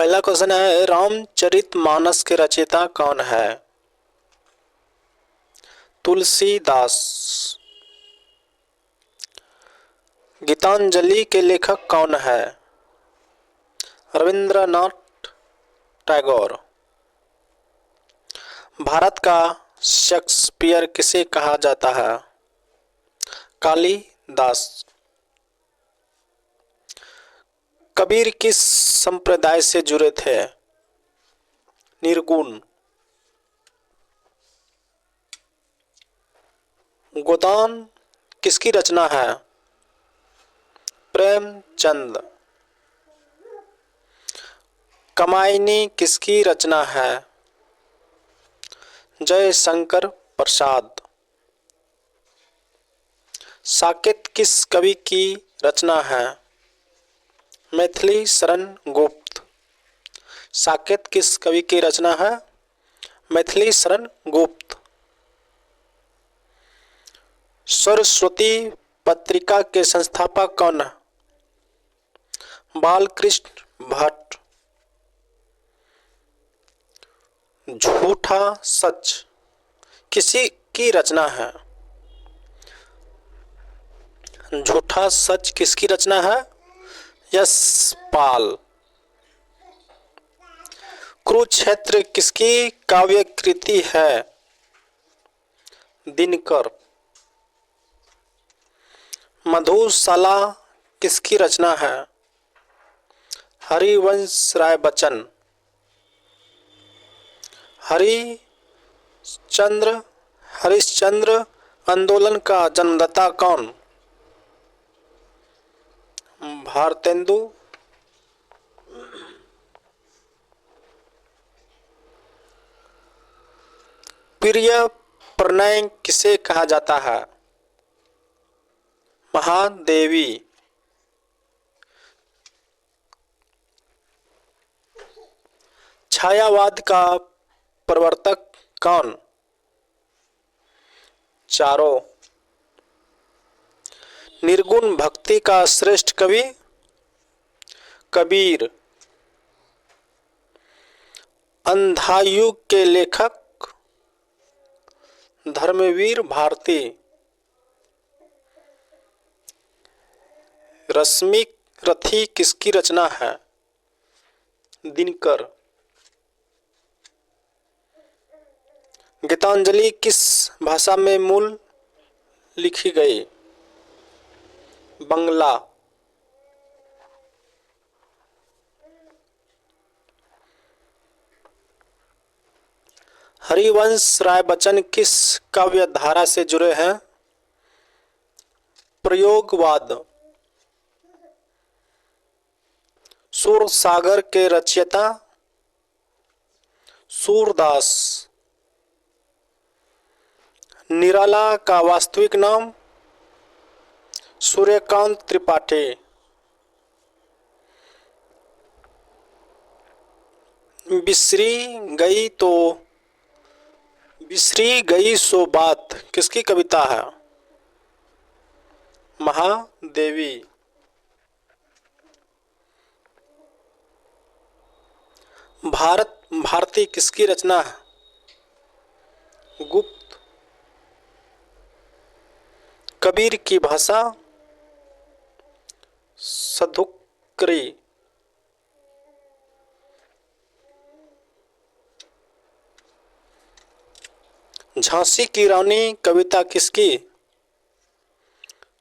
पहला क्वेश्चन है, रामचरितमानस के रचयिता कौन है? तुलसीदास। गीतांजलि के लेखक कौन है? रविंद्रनाथ टैगोर। भारत का शेक्सपियर किसे कहा जाता है? कालिदास। कबीर किस संप्रदाय से जुड़े थे? निर्गुण। गोदान किसकी रचना है? प्रेमचंद। कामायनी किसकी रचना है? जयशंकर प्रसाद। साकेत किस कवि की रचना है? मैथिली शरण गुप्त। साकेत किस कवि की रचना है? मैथिली शरण गुप्त। सरस्वती पत्रिका के संस्थापक कौन है? बालकृष्ण भट्ट। झूठा सच किसी की रचना है? झूठा सच किसकी रचना है? यशपाल। कुरुक्षेत्र किसकी काव्य कृति है? दिनकर। मधुशाला किसकी रचना है? हरिवंश राय बच्चन। हरिश्चंद्र आंदोलन का जन्मदाता कौन? भारतेंदु। प्रिय प्रणय किसे कहा जाता है? महादेवी। छायावाद का प्रवर्तक कौन? चारों। निर्गुण भक्ति का श्रेष्ठ कवि? कबीर। अंधायुग के लेखक? धर्मवीर भारती। रश्मि रथी किसकी रचना है? दिनकर। गीतांजलि किस भाषा में मूल लिखी गई? बंगला। हरिवंश राय बच्चन किस काव्य धारा से जुड़े हैं? प्रयोगवाद। सूरसागर के रचयिता? सूरदास। निराला का वास्तविक नाम? सूर्यकांत त्रिपाठी। बिसरी गई सो बात किसकी कविता है? महादेवी। भारती किसकी रचना है? गुप्त। कबीर की भाषा? सधुकरी। झांसी की रानी कविता किसकी?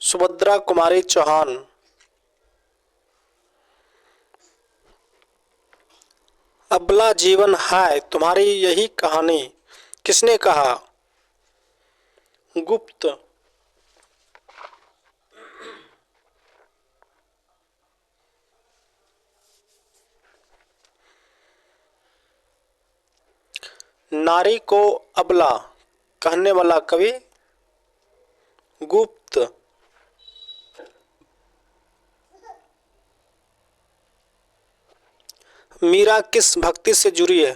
सुभद्रा कुमारी चौहान। अबला जीवन है तुम्हारी यही कहानी किसने कहा? गुप्त। नारी को अबला कहने वाला कवि? गुप्त। मीरा किस भक्ति से जुड़ी है?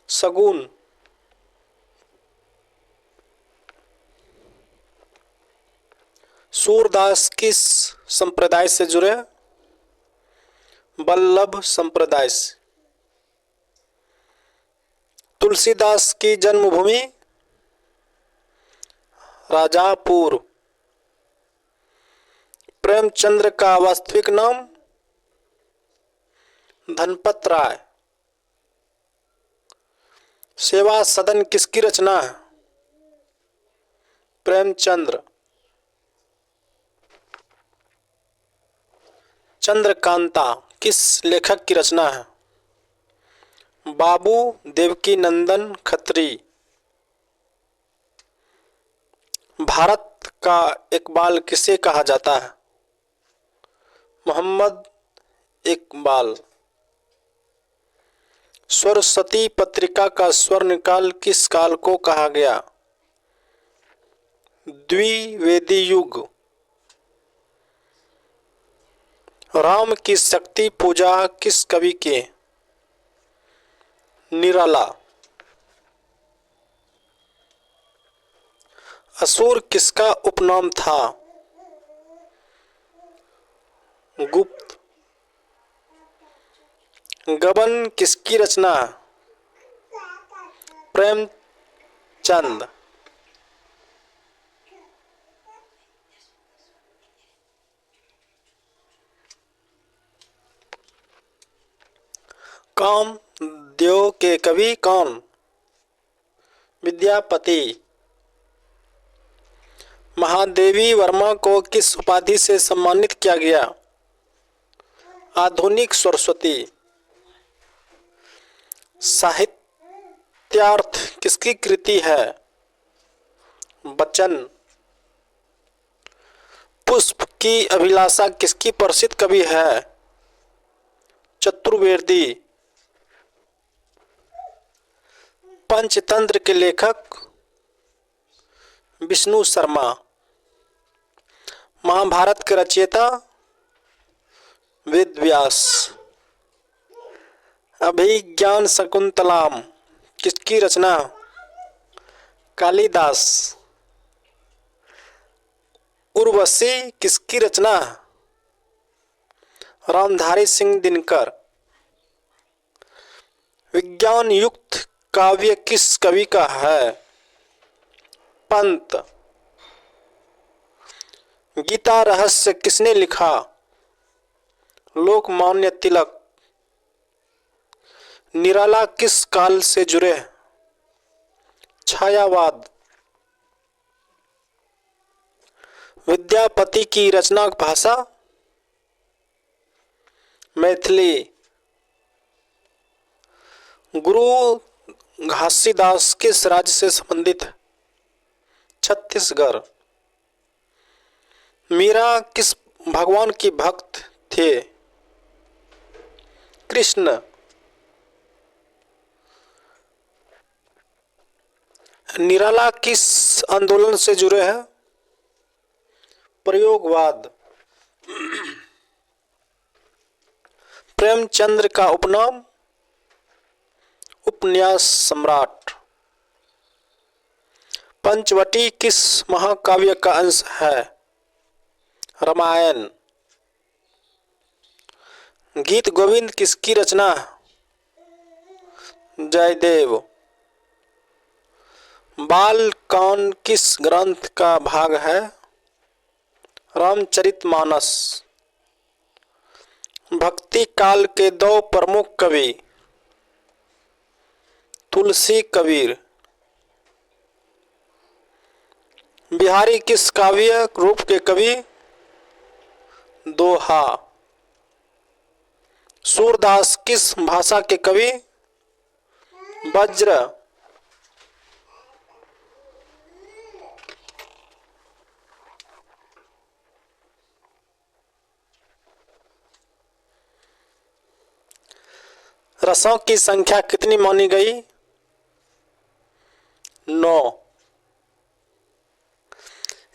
सगुन। सूरदास किस संप्रदाय से जुड़े? वल्लभ संप्रदाय से। तुलसीदास की जन्मभूमि राजापुर। प्रेमचंद्र का वास्तविक नाम धनपत राय। सेवा सदन किसकी रचना है? प्रेमचंद्र। चंद्रकांता किस लेखक की रचना है? बाबू देवकी नंदन खत्री। भारत का इकबाल किसे कहा जाता है? मोहम्मद इकबाल। सरस्वती पत्रिका का स्वर्णकाल किस काल को कहा गया? द्विवेदी युग। राम की शक्ति पूजा किस कवि की? निराला। असुर किसका उपनाम था? गुप्त। गबन किसकी रचना है? प्रेमचंद। कामदेव के कवि कौन? विद्यापति। महादेवी वर्मा को किस उपाधि से सम्मानित किया गया? आधुनिक सरस्वती। साहित्यार्थ किसकी कृति है? बच्चन। पुष्प की अभिलाषा किसकी प्रसिद्ध कवि है? चतुर्वेदी। पंचतंत्र के लेखक विष्णु शर्मा। महाभारत के रचयिता वेद व्यास। अभिज्ञान शकुंतलाम किसकी रचना? कालिदास। उर्वशी किसकी रचना? रामधारी सिंह दिनकर। विज्ञान युक्त काव्य किस कवि का है? पंत। गीता रहस्य किसने लिखा? लोकमान्य तिलक। निराला किस काल से जुड़े? छायावाद। विद्यापति की रचना भाषा मैथिली। गुरु घासीदास किस राज्य से संबंधित है? छत्तीसगढ़। मीरा किस भगवान की भक्त थे? कृष्ण। निराला किस आंदोलन से जुड़े हैं? प्रयोगवाद। प्रेमचंद्र का उपनाम? उपन्यास सम्राट। पंचवटी किस महाकाव्य का अंश है? रामायण। गीत गोविंद किसकी रचना है? जयदेव। बाल कौन किस ग्रंथ का भाग है? रामचरितमानस। भक्ति काल के दो प्रमुख कवि तुलसी कबीर। बिहारी किस काव्य रूप के कवि? दोहा। सूरदास किस भाषा के कवि? वज्र। रसों की संख्या कितनी मानी गई? 9।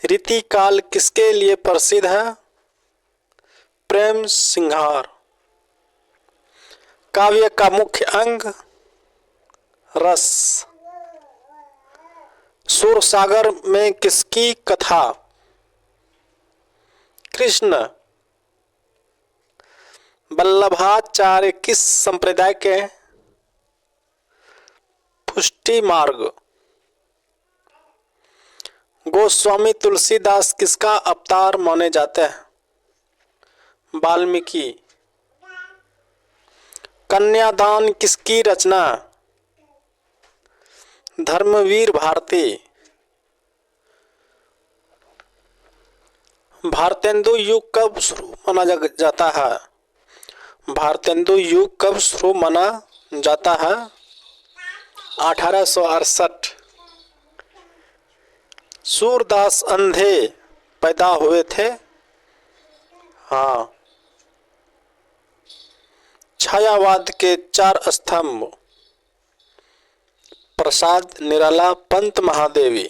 रीतिकाल किसके लिए प्रसिद्ध है? प्रेम सिंगार। काव्य का मुख्य अंग रस। सूरसागर में किसकी कथा? वल्लभाचार्य किस संप्रदाय के पुष्टि मार्ग? गोस्वामी तुलसीदास किसका अवतार माने जाते हैं? वाल्मीकि। कन्यादान किसकी रचना? धर्मवीर भारती। भारतेंदु युग कब शुरू माना जाता है? भारतेंदु युग कब शुरू माना जाता है? 1868। सूरदास अंधे पैदा हुए थे? हाँ। छायावाद के 4 स्तंभ? प्रसाद, निराला, पंत, महादेवी।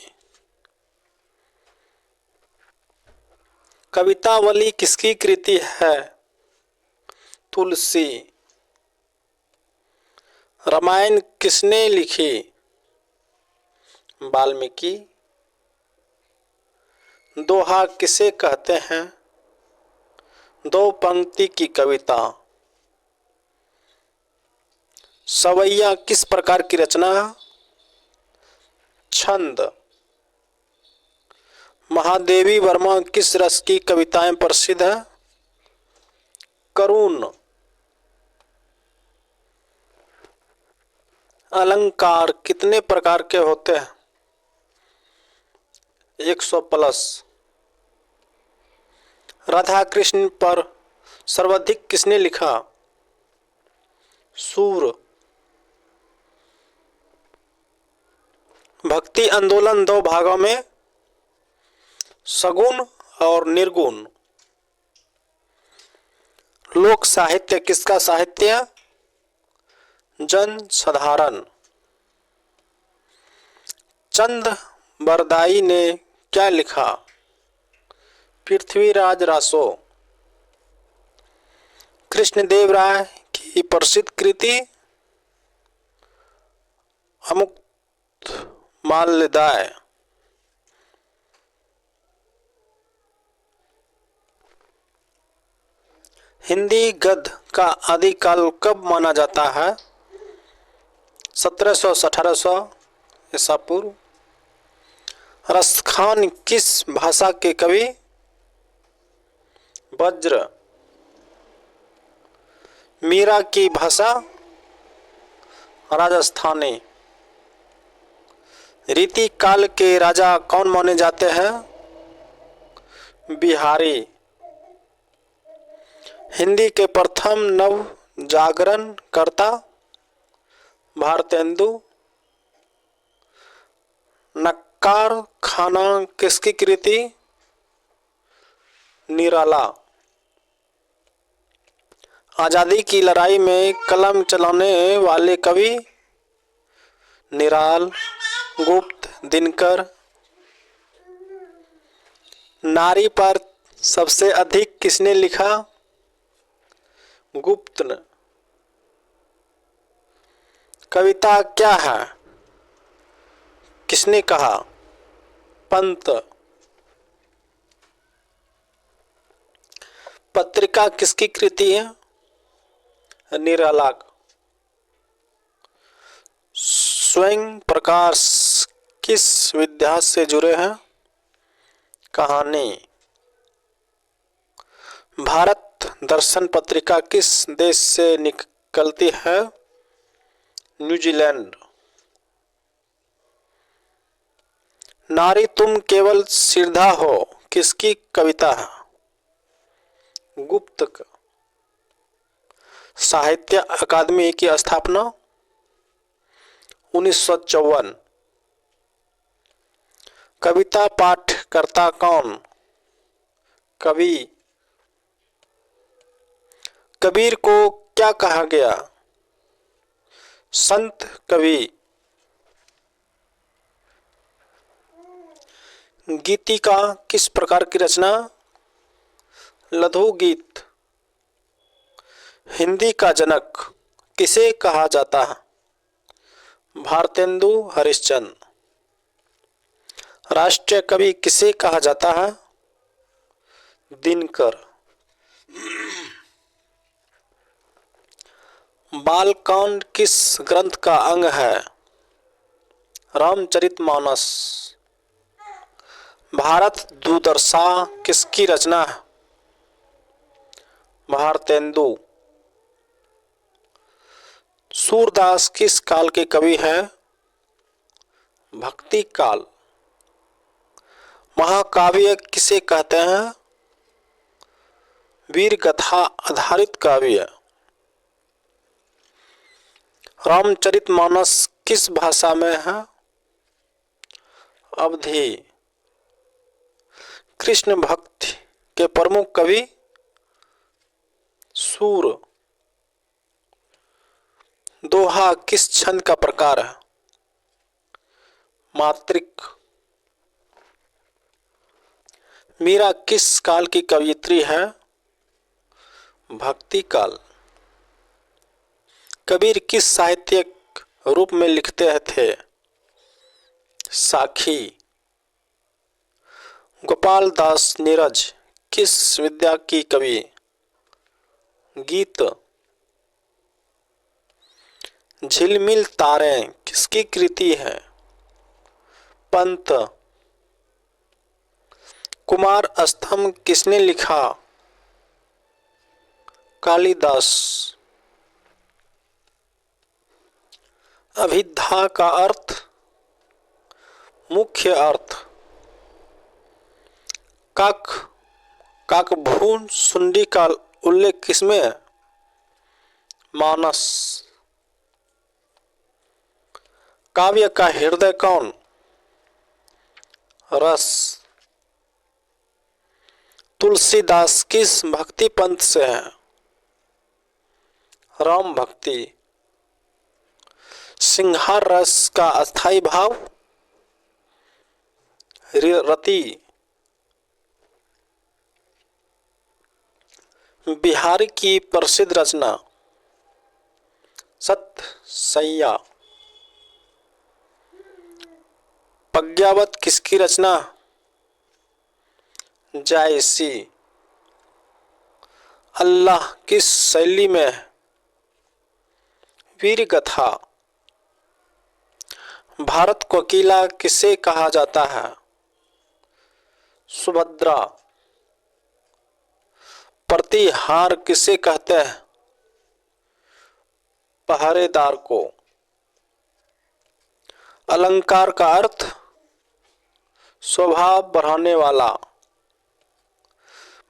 कवितावली किसकी कृति है? तुलसी। रामायण किसने लिखी? वाल्मीकि। दोहा किसे कहते हैं? 2 पंक्ति की कविता। सवैया किस प्रकार की रचना? छंद। महादेवी वर्मा किस रस की कविताएं प्रसिद्ध है? करुण। अलंकार कितने प्रकार के होते हैं? 100+। राधा कृष्ण पर सर्वाधिक किसने लिखा? सूर। भक्ति आंदोलन 2 भागों में, सगुण और निर्गुण। लोक साहित्य किसका साहित्य? जन साधारण। चंद बरदाई ने क्या लिखा? पृथ्वीराज रासो। कृष्णदेव राय की प्रसिद्ध कृति? अमुक्त माल्यदाय। हिंदी गद्य का आदिकाल कब माना जाता है? 1700 से 1800 ईसा पूर्व। रसखान किस भाषा के कवि? वज्र। मीरा की भाषा? राजस्थानी। रीति काल के राजा कौन माने जाते हैं? बिहारी। हिंदी के प्रथम नव जागरण कर्ता? भारतेंदु। नक्कार खाना किसकी कृति? निराला। आजादी की लड़ाई में कलम चलाने वाले कवि? निराल, गुप्त, दिनकर। नारी पर सबसे अधिक किसने लिखा? गुप्त ने। कविता क्या है? किसने कहा? पंत। पत्रिका किसकी कृति है? निराला। स्वयं प्रकाश किस विधा से जुड़े हैं? कहानी। भारत दर्शन पत्रिका किस देश से निकलती है? न्यूजीलैंड। नारी तुम केवल सिरधा हो किसकी कविता है? गुप्त का। साहित्य अकादमी की स्थापना 1954। कविता पाठ करता कौन? कवि। कबीर को क्या कहा गया? संत कवि। गीतिका किस प्रकार की रचना? लघु गीत। हिंदी का जनक किसे कहा जाता है? भारतेंदु हरिश्चंद्र। राष्ट्रीय कवि किसे कहा जाता है? दिनकर। बालकांड किस ग्रंथ का अंग है? रामचरितमानस। भारत दुर्दशा किसकी रचना है? भारतेंदु। सूरदास किस काल के कवि हैं? भक्ति काल। महाकाव्य किसे कहते हैं? वीर गाथा आधारित काव्य। रामचरितमानस किस भाषा में है? अवधी। कृष्ण भक्ति के प्रमुख कवि? सूर। दोहा किस छंद का प्रकार है? मात्रिक। मीरा किस काल की कवयित्री है? भक्ति काल। कबीर किस साहित्यिक रूप में लिखते थे? साखी। गोपाल दास नीरज किस विद्या की कवि? गीत। झिलमिल तारे किसकी कृति है? पंत। कुमार स्तंभ किसने लिखा? कालिदास। अभिधा का अर्थ? मुख्य अर्थ। काकभूषुंडी सुंडी का उल्लेख किसमें है? मानस। काव्य का हृदय कौन? रस। तुलसीदास किस भक्ति पंथ से है? राम भक्ति। सिंहार रस का अस्थाई भाव? रति। बिहारी की प्रसिद्ध रचना? सतसैया। पद्यावत किसकी रचना? जायसी। अल्लाह किस शैली में है? वीर गाथा। भारत को अकेला किसे कहा जाता है? सुभद्रा। प्रतिहार किसे कहते हैं? पहरेदार को। अलंकार का अर्थ? शोभा बढ़ाने वाला।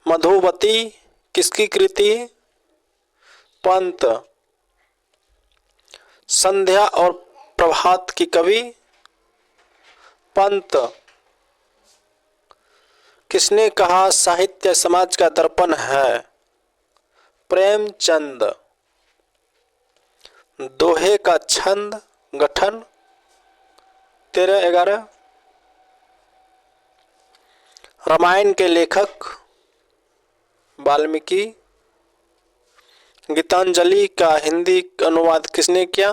मधुवती किसकी कृति? पंत। संध्या और प्रभात की कवि? पंत। किसने कहा साहित्य समाज का दर्पण है? प्रेमचंद। दोहे का छंद गठन? 13-11। रामायण के लेखक? वाल्मीकि। गीतांजलि का हिंदी अनुवाद किसने किया?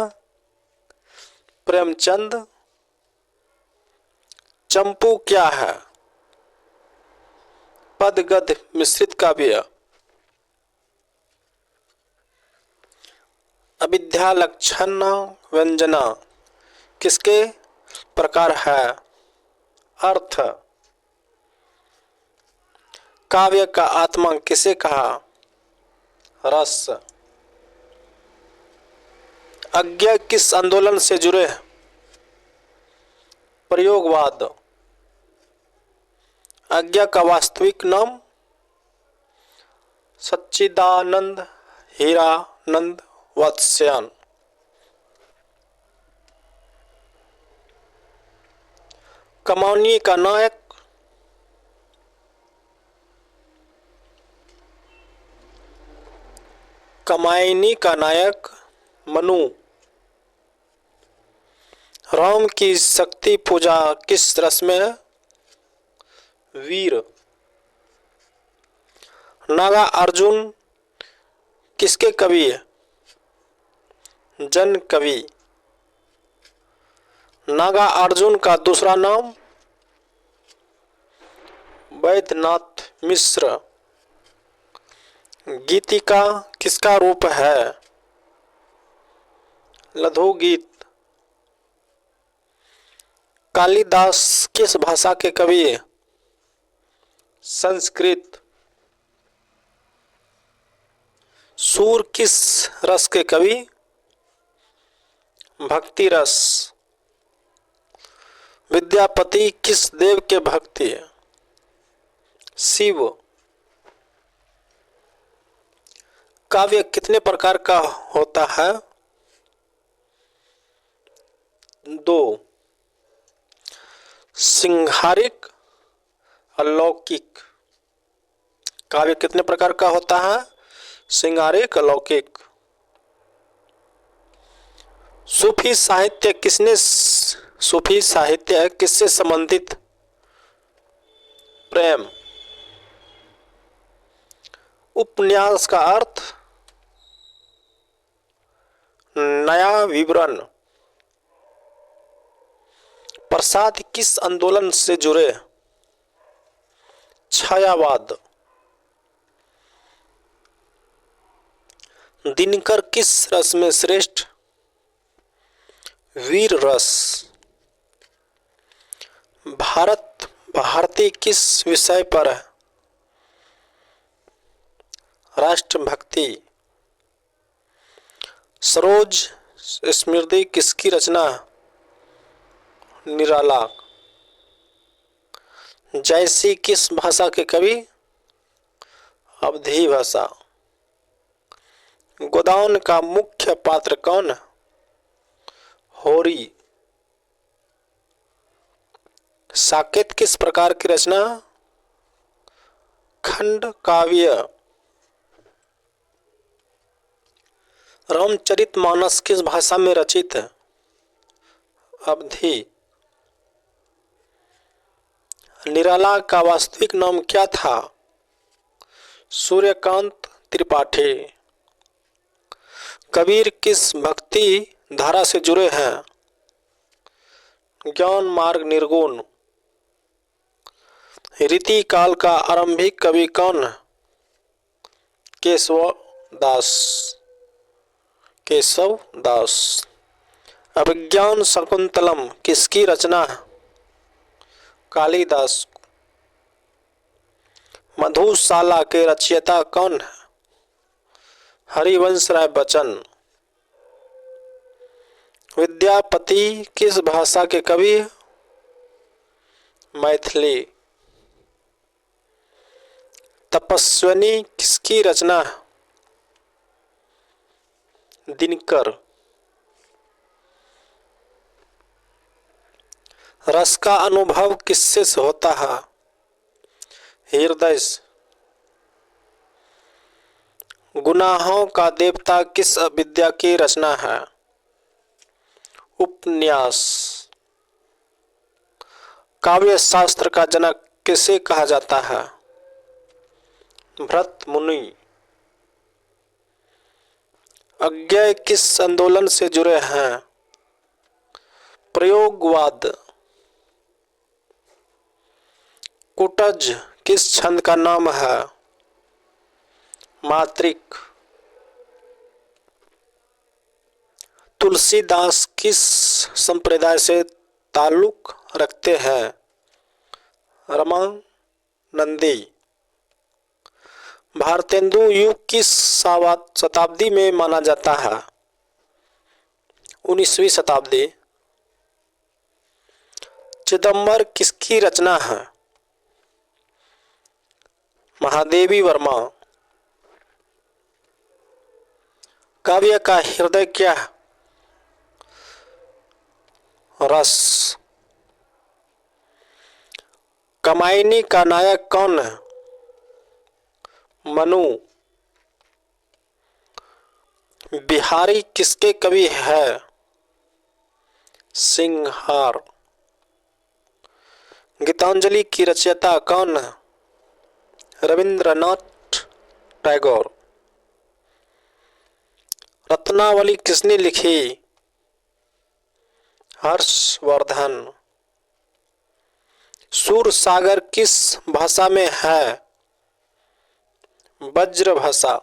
प्रेमचंद। चंपू क्या है? पद गद्य मिश्रित काव्य। अविद्या लक्षण व्यंजना किसके प्रकार है? अर्थ। काव्य का आत्मा किसे कहा? रस। अज्ञा किस आंदोलन से जुड़े? प्रयोगवाद। अज्ञा का वास्तविक नाम? सच्चिदानंद हीरानंद वत्स्यायन। कमानी का नायक? कमायनी का नायक मनु। राम की शक्ति पूजा किस रस में है? वीर। नागा अर्जुन किसके कवि है? जन कवि। नागा अर्जुन का दूसरा नाम? वैद्यनाथ मिश्र। गीतिका किसका रूप है? लघु गीत। कालिदास किस भाषा के कवि हैं? संस्कृत। सूर किस रस के कवि? भक्ति रस। विद्यापति किस देव के भक्त हैं? शिव। काव्य कितने प्रकार का होता है? 2। सिंहारिक, अलौकिक। काव्य कितने प्रकार का होता है? सिंहारिक, अलौकिक। सूफी साहित्य किससे संबंधित? प्रेम। उपन्यास का अर्थ? नया विवरण। प्रसाद किस आंदोलन से जुड़े? छायावाद। दिनकर किस रस में श्रेष्ठ? वीर रस। भारती किस विषय पर है? राष्ट्रभक्ति। सरोज स्मृति किसकी रचना है? निराला। जयसी किस भाषा के कवि? अवधी भाषा। गोदान का मुख्य पात्र कौन है? होरी। साकेत किस प्रकार की रचना? खंड काव्य। रामचरितमानस किस भाषा में रचित है? अवधी। निराला का वास्तविक नाम क्या था? सूर्यकांत त्रिपाठी। कबीर किस भक्ति धारा से जुड़े हैं? ज्ञान मार्ग निर्गुण। रीति काल का आरंभिक कवि कौन है? केशव दास। अभिज्ञान शकुंतलम किसकी रचना है? कालिदास। मधुशाला के रचयिता कौन है? हरिवंश राय बच्चन। विद्यापति किस भाषा के कवि? मैथिली। तपस्विनी किसकी रचना है? दिनकर। रस का अनुभव किससे होता है? हृदय से। गुनाहों का देवता किस विद्या की रचना है? उपन्यास। काव्य शास्त्र का जनक किसे कहा जाता है? भरत मुनि। अज्ञेय किस आंदोलन से जुड़े हैं? प्रयोगवाद। कुटज किस छंद का नाम है? मात्रिक। तुलसीदास किस संप्रदाय से ताल्लुक रखते हैं? रामानंदी। भारतेंदु युग किस शताब्दी में माना जाता है? 19वीं शताब्दी। चिदंबर किसकी रचना है? महादेवी वर्मा। काव्य का हृदय क्या है? रस। कामायनी का नायक कौन है? मनु। बिहारी किसके कवि है? सिंहार। गीतांजलि की रचयिता कौन है? रविंद्रनाथ टैगोर। रत्नावली किसने लिखी? हर्षवर्धन। सूरसागर किस भाषा में है? ब्रज भाषा।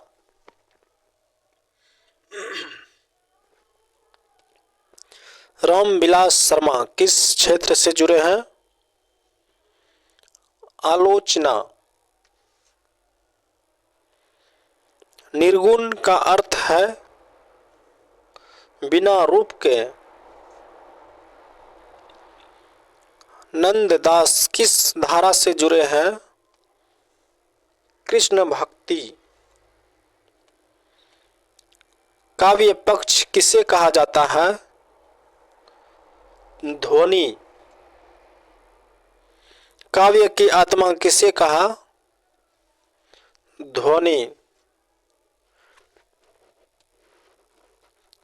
रामविलास शर्मा किस क्षेत्र से जुड़े हैं? आलोचना। निर्गुण का अर्थ है बिना रूप के। नंददास किस धारा से जुड़े हैं? कृष्ण भक्ति। काव्य पक्ष किसे कहा जाता है? ध्वनि। काव्य की आत्मा किसे कहा? ध्वनि।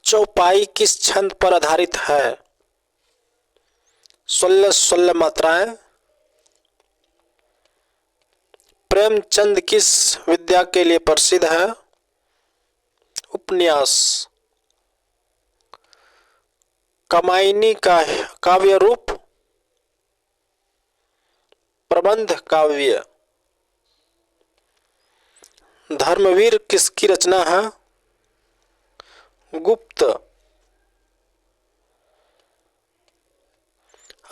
चौपाई किस छंद पर आधारित है? 16 मात्राएं। प्रेमचंद किस विद्या के लिए प्रसिद्ध है? उपन्यास। कामायनी का काव्य रूप? प्रबंध काव्य। धर्मवीर किसकी रचना है? गुप्त।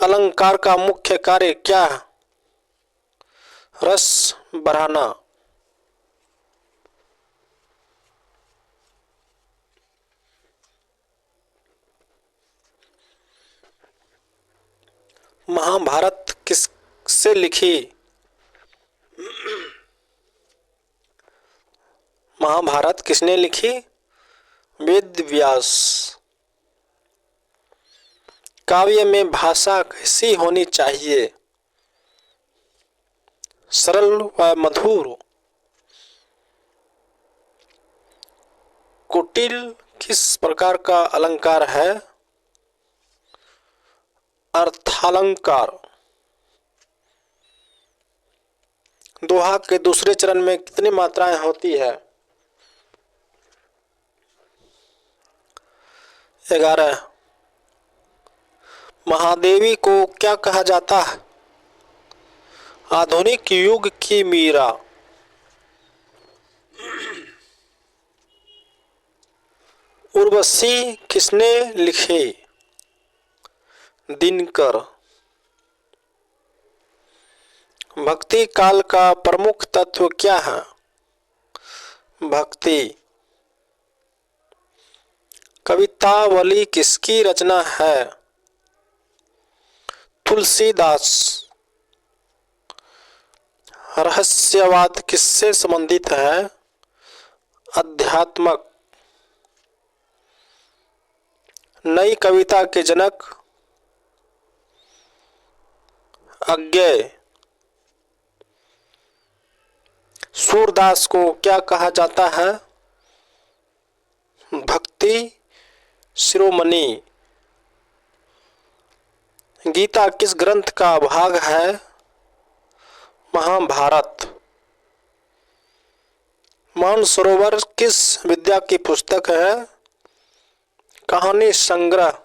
अलंकार का मुख्य कार्य क्या है? रस बढ़ाना। महाभारत किससे लिखी? महाभारत किसने लिखी? वेद व्यास। काव्य में भाषा कैसी होनी चाहिए? सरल व मधुर। कुटिल किस प्रकार का अलंकार है? अर्थालंकार। दोहा के दूसरे चरण में कितनी मात्राएं होती है? 11। महादेवी को क्या कहा जाता है? आधुनिक युग की मीरा। उर्वशी किसने लिखी? दिनकर। भक्ति काल का प्रमुख तत्व क्या है? भक्ति। कवितावली किसकी रचना है? तुलसीदास। रहस्यवाद किससे संबंधित है? अध्यात्मक। नई कविता के जनक? अज्ञेय। सूरदास को क्या कहा जाता है? भक्ति शिरोमणि। गीता किस ग्रंथ का भाग है? महाभारत। मानसरोवर किस विद्या की पुस्तक है? कहानी संग्रह।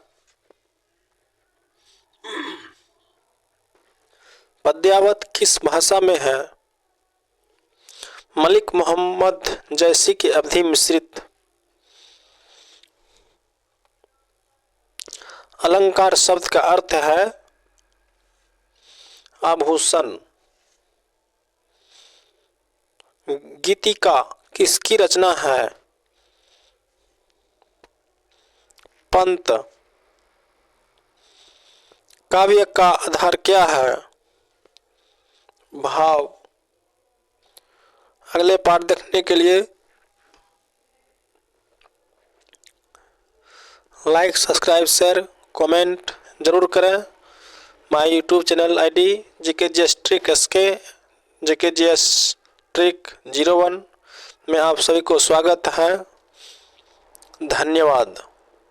पद्यावत किस भाषा में है? मलिक मोहम्मद जैसी की अवधि मिश्रित। अलंकार शब्द का अर्थ है आभूषण। गीतिका किसकी रचना है? पंत। काव्य का आधार क्या है? भाव। अगले पाठ देखने के लिए लाइक, सब्सक्राइब, शेयर, कमेंट जरूर करें। My YouTube channel ID GKGS trick SK GKGS trick 01 में आप सभी को स्वागत है। धन्यवाद।